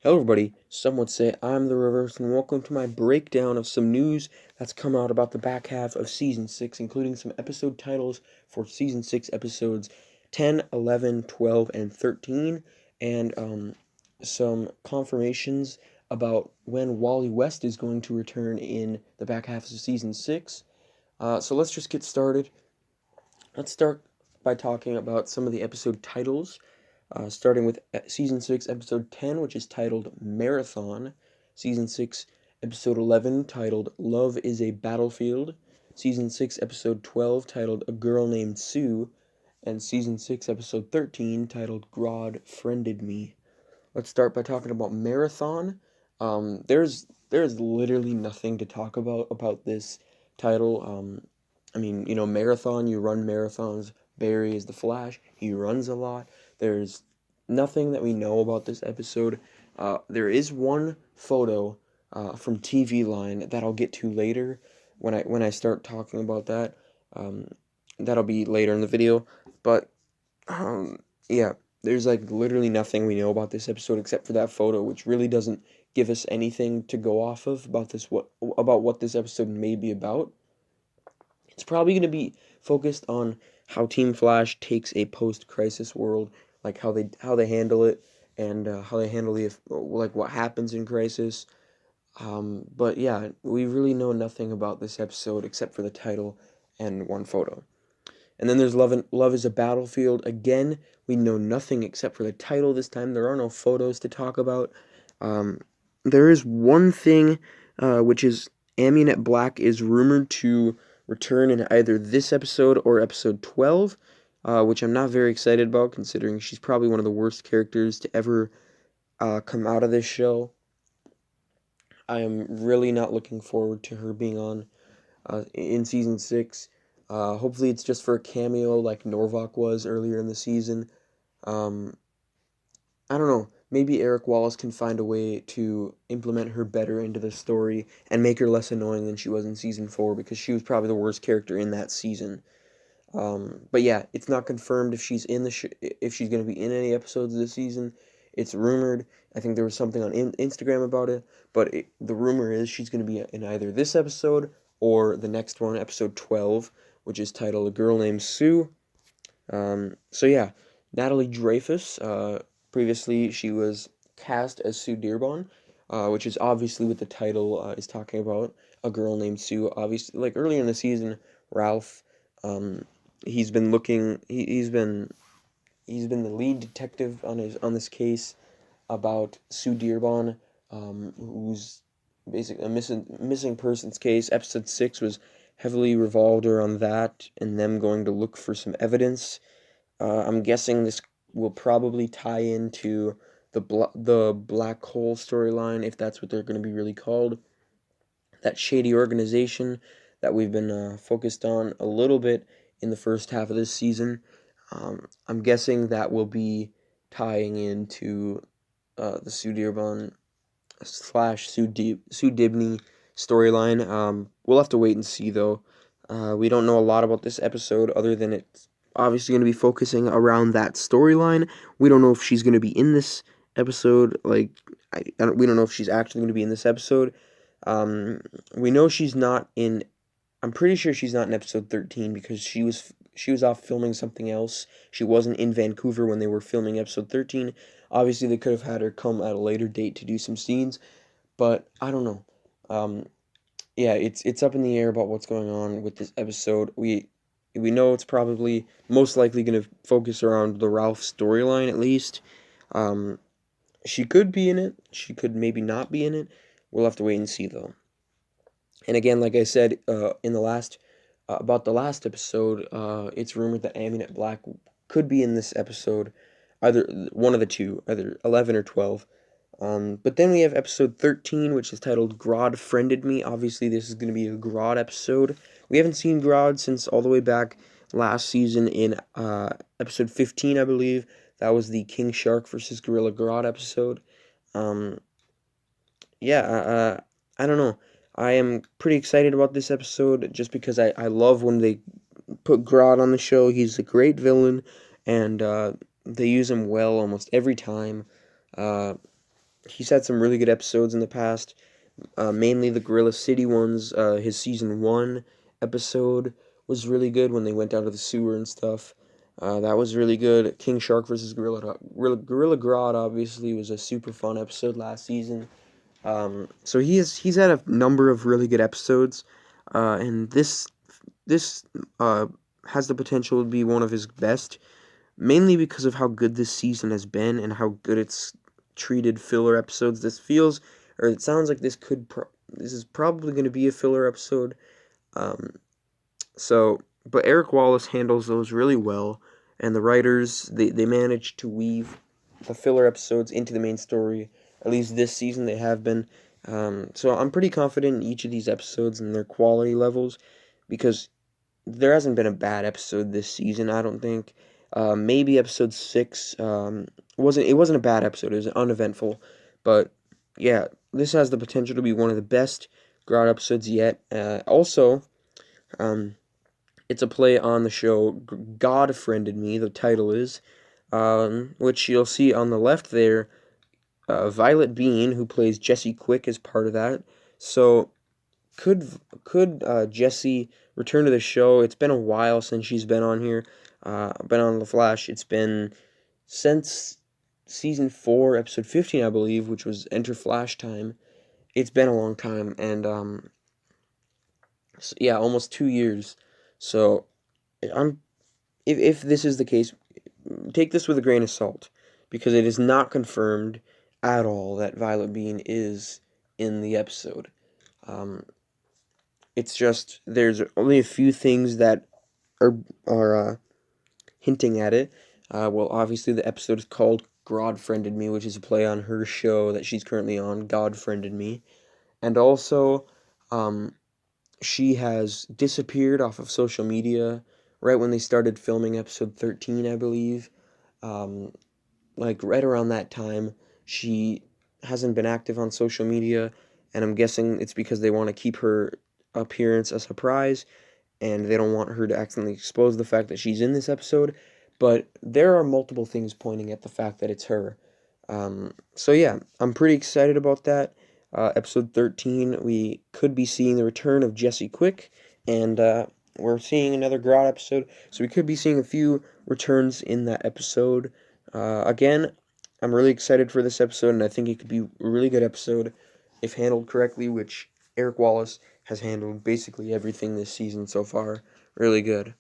Hello, everybody. Some would say I'm the reverse, and welcome to my breakdown of some news that's come out about the back half of Season 6, including some episode titles for Season 6 episodes 10, 11, 12, and 13, and some confirmations about when Wally West is going to return in the back half of Season 6. So let's just get started. Let's start by talking about some of the episode titles. Starting with Season 6, Episode 10, which is titled Marathon. Season 6, Episode 11, titled Love is a Battlefield. Season 6, Episode 12, titled A Girl Named Sue. And Season 6, Episode 13, titled Grodd Friended Me. Let's start by talking about Marathon. There's literally nothing to talk about this title. Marathon, you run marathons. Barry is the Flash. He runs a lot. There's nothing that we know about this episode. There is one photo from TV Line that I'll get to later when I start talking about that. Um, that'll be later in the video. But yeah, there's like literally nothing we know about this episode except for that photo, which really doesn't give us anything to go off of about what this episode may be about. It's probably going to be focused on how Team Flash takes a post-crisis world, like how they handle it, and how they handle like what happens in crisis. But yeah, we really know nothing about this episode except for the title and one photo. And then there's Love is a Battlefield. Again, we know nothing except for the title this time. There are no photos to talk about. Um, there is one thing, which is Amunet Black is rumored to return in either this episode or episode 12, which I'm not very excited about considering she's probably one of the worst characters to ever come out of this show. I am really not looking forward to her being on in season 6. Hopefully it's just for a cameo like Norvok was earlier in the season. Um, I don't know. Maybe Eric Wallace can find a way to implement her better into the story and make her less annoying than she was in season 4 because she was probably the worst character in that season. But yeah, it's not confirmed if she's in if she's going to be in any episodes this season. It's rumored. I think there was something on Instagram about it, but the rumor is she's going to be in either this episode or the next one, episode 12, which is titled A Girl Named Sue. So yeah, Natalie Dreyfus, previously she was cast as Sue Dearborn, which is obviously what the title is talking about, A Girl Named Sue. Obviously, like earlier in the season, Ralph, um, he's been looking, he's been the lead detective on this case about Sue Dearborn, who's basically a missing persons case. Episode 6 was heavily revolved around that and them going to look for some evidence. I'm guessing this will probably tie into the black hole storyline, if that's what they're going to be really called. That shady organization that we've been focused on a little bit in the first half of this season. I'm guessing that will be tying into the Sue Dearborn slash Sue Dibney storyline. We'll have to wait and see, though. We don't know a lot about this episode other than it's obviously going to be focusing around that storyline. We don't know if she's going to be in this episode. Like, we don't know if she's actually going to be in this episode. We know she's not in. I'm pretty sure she's not in episode 13 because she was off filming something else. She wasn't in Vancouver when they were filming episode 13. Obviously, they could have had her come at a later date to do some scenes, but I don't know. Um, yeah, it's up in the air about what's going on with this episode. We know it's probably most likely going to focus around the Ralph storyline at least. Um, she could be in it. She could maybe not be in it. We'll have to wait and see though. And again, like I said in the last about the last episode, it's rumored that Amunet Black could be in this episode, either one of the two, either 11 or 12. But then we have episode 13, which is titled Grodd Friended Me. Obviously, this is going to be a Grodd episode. We haven't seen Grodd since all the way back last season in episode 15, I believe. That was the King Shark versus Gorilla Grodd episode. Um, yeah, I don't know. I am pretty excited about this episode just because I love when they put Grodd on the show. He's a great villain, and they use him well almost every time. Uh, he's had some really good episodes in the past, mainly the Gorilla City ones. His season 1 episode was really good when they went out of the sewer and stuff. That was really good. King Shark versus Gorilla Grodd obviously was a super fun episode last season. So he's had a number of really good episodes, and this has the potential to be one of his best, mainly because of how good this season has been and how good it's treated filler episodes. This feels, or it sounds like this is probably going to be a filler episode. Um, but Eric Wallace handles those really well, and the writers they manage to weave the filler episodes into the main story. At least this season they have been. So I'm pretty confident in each of these episodes and their quality levels, because there hasn't been a bad episode this season, I don't think. Maybe episode 6 wasn't a bad episode. It was uneventful, but yeah, this has the potential to be one of the best Grodd episodes yet. Also, um, it's a play on the show God Friended Me. The title is, which you'll see on the left there. Violet Bean, who plays Jesse Quick, is part of that. So could Jessie return to the show? It's been a while since she's been on here, been on The Flash. It's been since season 4, episode 15, I believe, which was Enter Flash Time. It's been a long time, and so, yeah, almost 2 years. So I'm if this is the case, take this with a grain of salt, because it is not confirmed at all that Violet Bean is in the episode. Um, It's just there's only a few things that are hinting at it. Well, obviously the episode is called "God Friended Me," which is a play on her show that she's currently on, God Friended Me, and also, um, she has disappeared off of social media right when they started filming episode 13, I believe. Um, like right around that time, she hasn't been active on social media, and I'm guessing it's because they want to keep her appearance a surprise, and they don't want her to accidentally expose the fact that she's in this episode. But there are multiple things pointing at the fact that it's her. So yeah, I'm pretty excited about that. Episode 13, we could be seeing the return of Jesse Quick, and we're seeing another Grodd episode, so we could be seeing a few returns in that episode. Again, I'm really excited for this episode, and I think it could be a really good episode if handled correctly, which Eric Wallace has handled basically everything this season so far really good.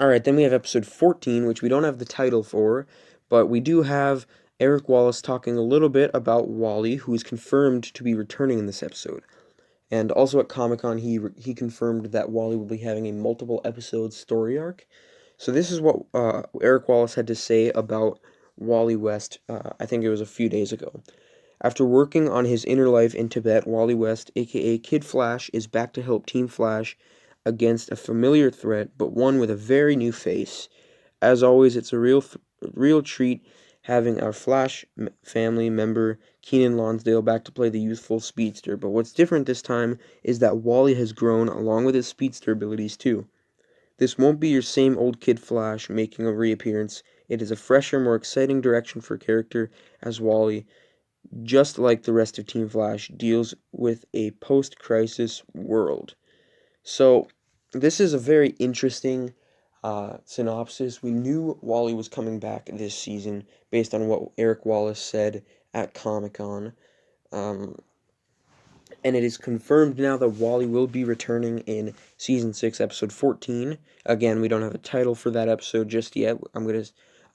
Alright, then we have episode 14, which we don't have the title for, but we do have Eric Wallace talking a little bit about Wally, who is confirmed to be returning in this episode. And also at Comic-Con, he confirmed that Wally will be having a multiple episode story arc. So this is what Eric Wallace had to say about Wally West, I think it was a few days ago. After working on his inner life in Tibet, Wally West, aka Kid Flash, is back to help Team Flash against a familiar threat, but one with a very new face. As always, it's a real treat having our Flash family member Keenan Lonsdale back to play the youthful speedster. But what's different this time is that Wally has grown along with his speedster abilities too. This won't be your same old Kid Flash making a reappearance. It is a fresher, more exciting direction for character as Wally, just like the rest of Team Flash, deals with a post-crisis world. So, this is a very interesting synopsis. We knew Wally was coming back this season based on what Eric Wallace said at Comic-Con. Um, and it is confirmed now that Wally will be returning in Season 6, Episode 14. Again, we don't have a title for that episode just yet.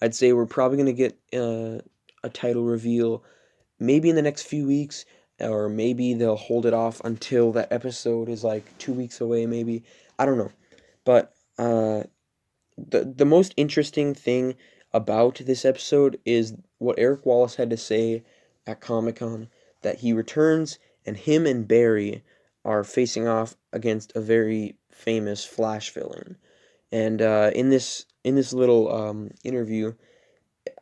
I'd say we're probably going to get a title reveal maybe in the next few weeks, or maybe they'll hold it off until that episode is like 2 weeks away, maybe. I don't know. But the most interesting thing about this episode is what Eric Wallace had to say at Comic Con, that he returns and him and Barry are facing off against a very famous Flash villain. And in this little interview,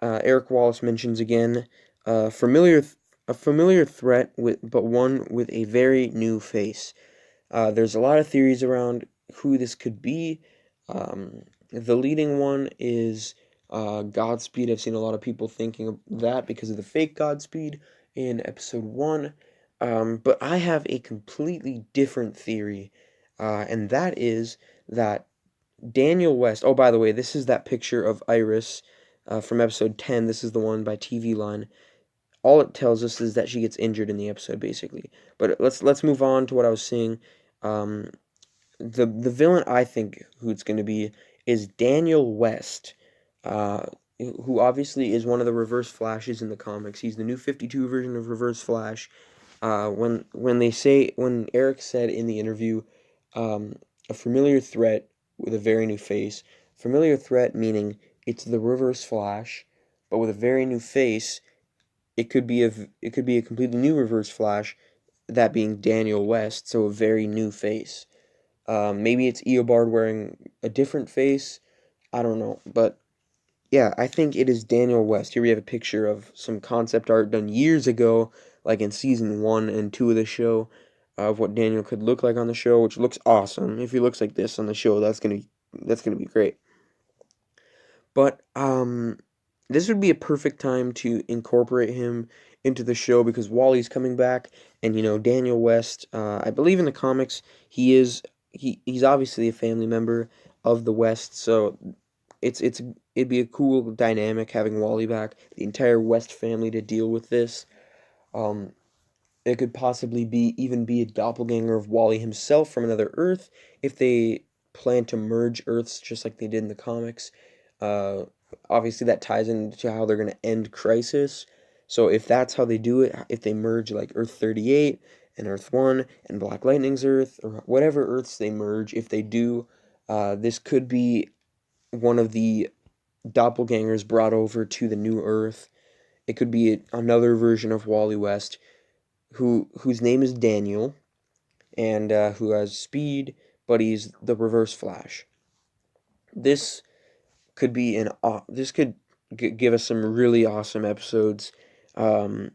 Eric Wallace mentions again uh, familiar a familiar threat but one with a very new face. There's a lot of theories around who this could be. The leading one is Godspeed, I've seen a lot of people thinking of that because of the fake Godspeed in episode 1. But I have a completely different theory, and that is that Daniel West. Oh, by the way, this is that picture of Iris from episode 10. This is the one by TV Line. All it tells us is that she gets injured in the episode, basically. But let's move on to what I was saying. Um, the villain I think who it's going to be is Daniel West, uh, who obviously is one of the Reverse Flashes in the comics. He's the new 52 version of Reverse Flash. When Eric said in the interview, um, a familiar threat with a very new face. Familiar threat meaning it's the Reverse Flash, but with a very new face. It could be a completely new Reverse Flash, that being Daniel West, so a very new face. Maybe it's Eobard wearing a different face. I don't know, but yeah, I think it is Daniel West. Here we have a picture of some concept art done years ago, like in season 1 and 2 of the show, of what Daniel could look like on the show, which looks awesome. If he looks like this on the show, that's gonna be great. But this would be a perfect time to incorporate him into the show because Wally's coming back, and Daniel West. I believe in the comics he's obviously a family member of the West, so it'd be a cool dynamic having Wally back, the entire West family to deal with this. Um, it could possibly be a doppelganger of Wally himself from another Earth if they plan to merge Earths just like they did in the comics. Uh, Obviously, that ties into how they're going to end Crisis. So if that's how they do it, if they merge like Earth 38 and Earth 1 and Black Lightning's Earth, or whatever Earths they merge, if they do, this could be one of the doppelgangers brought over to the new Earth. It could be another version of Wally West whose name is Daniel, and who has speed, but he's the Reverse Flash. This could be this could give us some really awesome episodes, um,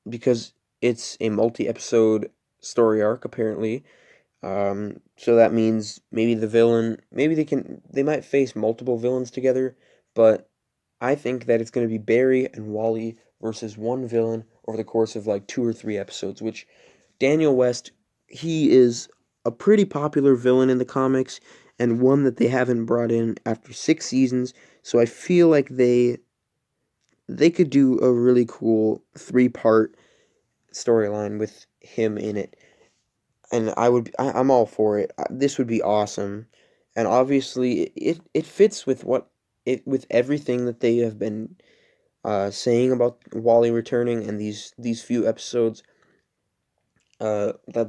because it's a multi-episode story arc apparently. So that means maybe the villain, maybe they might face multiple villains together, but I think that it's going to be Barry and Wally versus one villain over the course of like 2 or 3 episodes, which Daniel West, he is a pretty popular villain in the comics and one that they haven't brought in after 6 seasons. So I feel like they could do a really cool 3-part storyline with him in it, and I'm all for it. This would be awesome, and obviously it fits with with everything that they have been saying about Wally returning and these few episodes, that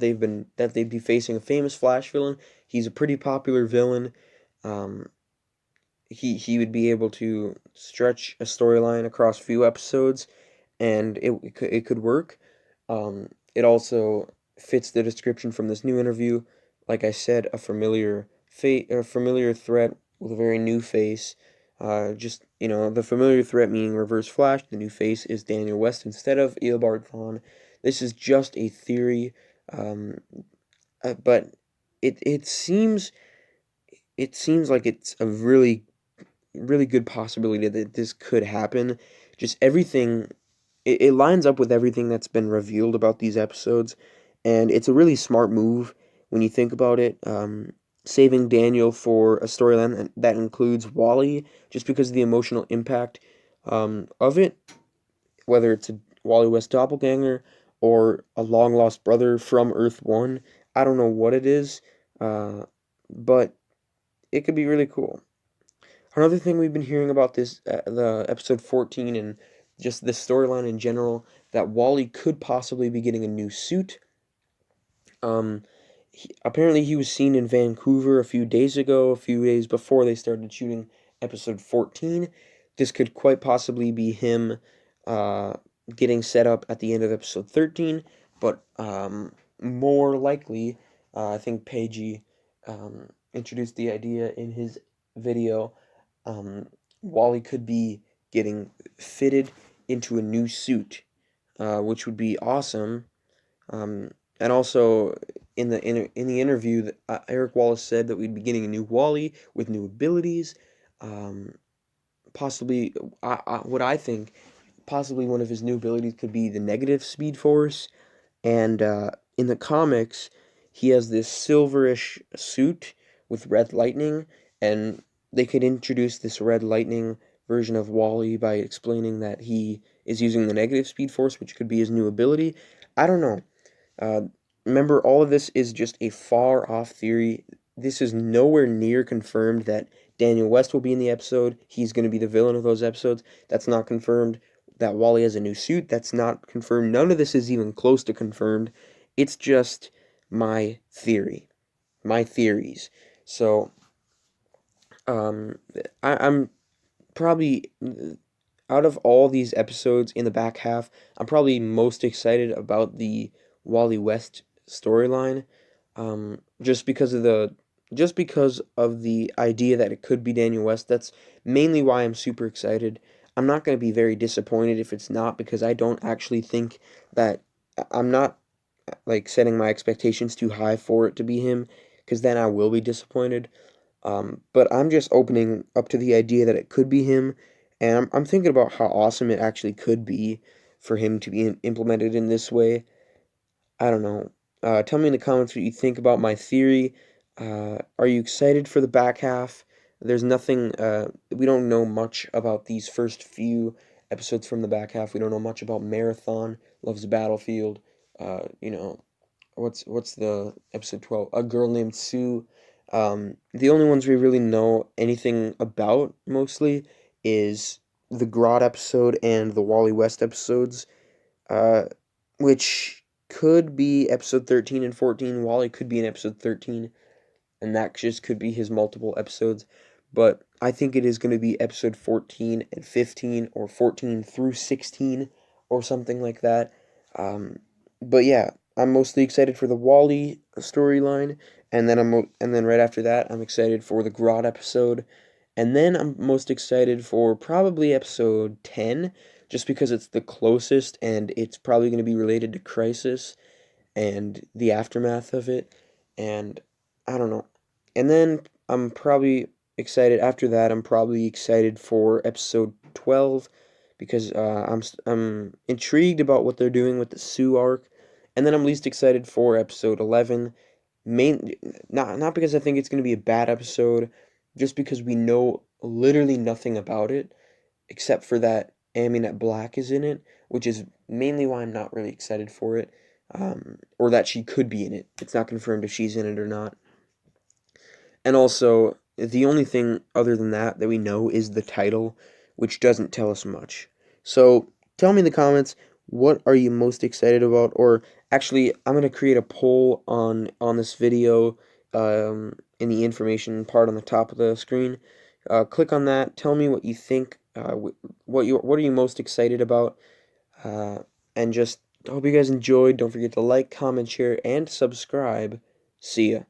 they'd be facing a famous Flash villain. He's a pretty popular villain. Um, he would be able to stretch a storyline across few episodes, and it could work. It also fits the description from this new interview. Like I said, a familiar threat with a very new face. Just the familiar threat meaning Reverse Flash. The new face is Daniel West instead of Eobard Thawne. This is just a theory, um, but it it seems it seems like it's a really good possibility that this could happen. Just everything, it lines up with everything that's been revealed about these episodes, and it's a really smart move when you think about it. Saving Daniel for a storyline that includes Wally, just because of the emotional impact of it, whether it's a Wally West doppelganger or a long lost brother from Earth 1. I don't know what it is, uh, but it could be really cool. Another thing we've been hearing about the episode 14 and just this storyline in general, that Wally could possibly be getting a new suit. Um, Apparently he was seen in Vancouver a few days ago, a few days before they started shooting episode 14. This could quite possibly be him uh, getting set up at the end of episode 13, but more likely, I think Peiji introduced the idea in his video. um, Wally could be getting fitted into a new suit, which would be awesome. And also, in the interview, Eric Wallace said that we'd be getting a new Wally with new abilities, um, possibly, what I think, possibly one of his new abilities could be the negative Speed Force. And in the comics, he has this silverish suit with red lightning, and they could introduce this red lightning version of Wally by explaining that he is using the negative Speed Force, which could be his new ability. I don't know. Uh, Remember, all of this is just a far off theory. This is nowhere near confirmed that Daniel West will be in the episode. He's going to be the villain of those episodes. That's not confirmed. That Wally has a new suit. That's not confirmed. None of this is even close to confirmed. It's just my theory. My theories. So, um, I'm probably, out of all these episodes in the back half, I'm probably most excited about the Wally West storyline, just because of the idea that it could be Daniel West. That's mainly why I'm super excited. I'm not going to be very disappointed if it's not, because I don't actually think that I'm not like setting my expectations too high for it to be him, because then I will be disappointed. But I'm just opening up to the idea that it could be him, and I'm thinking about how awesome it actually could be for him to be implemented in this way. I don't know. Tell me in the comments what you think about my theory. Are you excited for the back half? There's nothing, we don't know much about these first few episodes from the back half. We don't know much about Marathon, Love's Battlefield, you know, what's the episode 12? A Girl Named Sue. The only ones we really know anything about mostly is the Grodd episode and the Wally West episodes, uh, which could be episode 13 and 14. Wally could be in episode 13, and that just could be his multiple episodes. But I think it is going to be episode 14 and 15, or 14 through 16, or something like that. Um, but yeah, I'm mostly excited for the Wally storyline, and then right after that, I'm excited for the Grodd episode, and then I'm most excited for probably episode 10, just because it's the closest, and it's probably going to be related to Crisis and the aftermath of it, and I don't know. And then I'm probably excited after that. I'm probably excited for episode 12, because I'm intrigued about what they're doing with the Sue arc, and then I'm least excited for episode 11. Main Not because I think it's going to be a bad episode, just because we know literally nothing about it except for that Aminette Black is in it, which is mainly why I'm not really excited for it, or that she could be in it. It's not confirmed if she's in it or not. And also, the only thing other than that we know is the title, which doesn't tell us much. So tell me in the comments, what are you most excited about? Or actually, I'm gonna create a poll on this video, in the information part on the top of the screen. Click on that. Tell me what you think. What are you most excited about? Uh, and just hope you guys enjoyed. Don't forget to like, comment, share, and subscribe. See ya.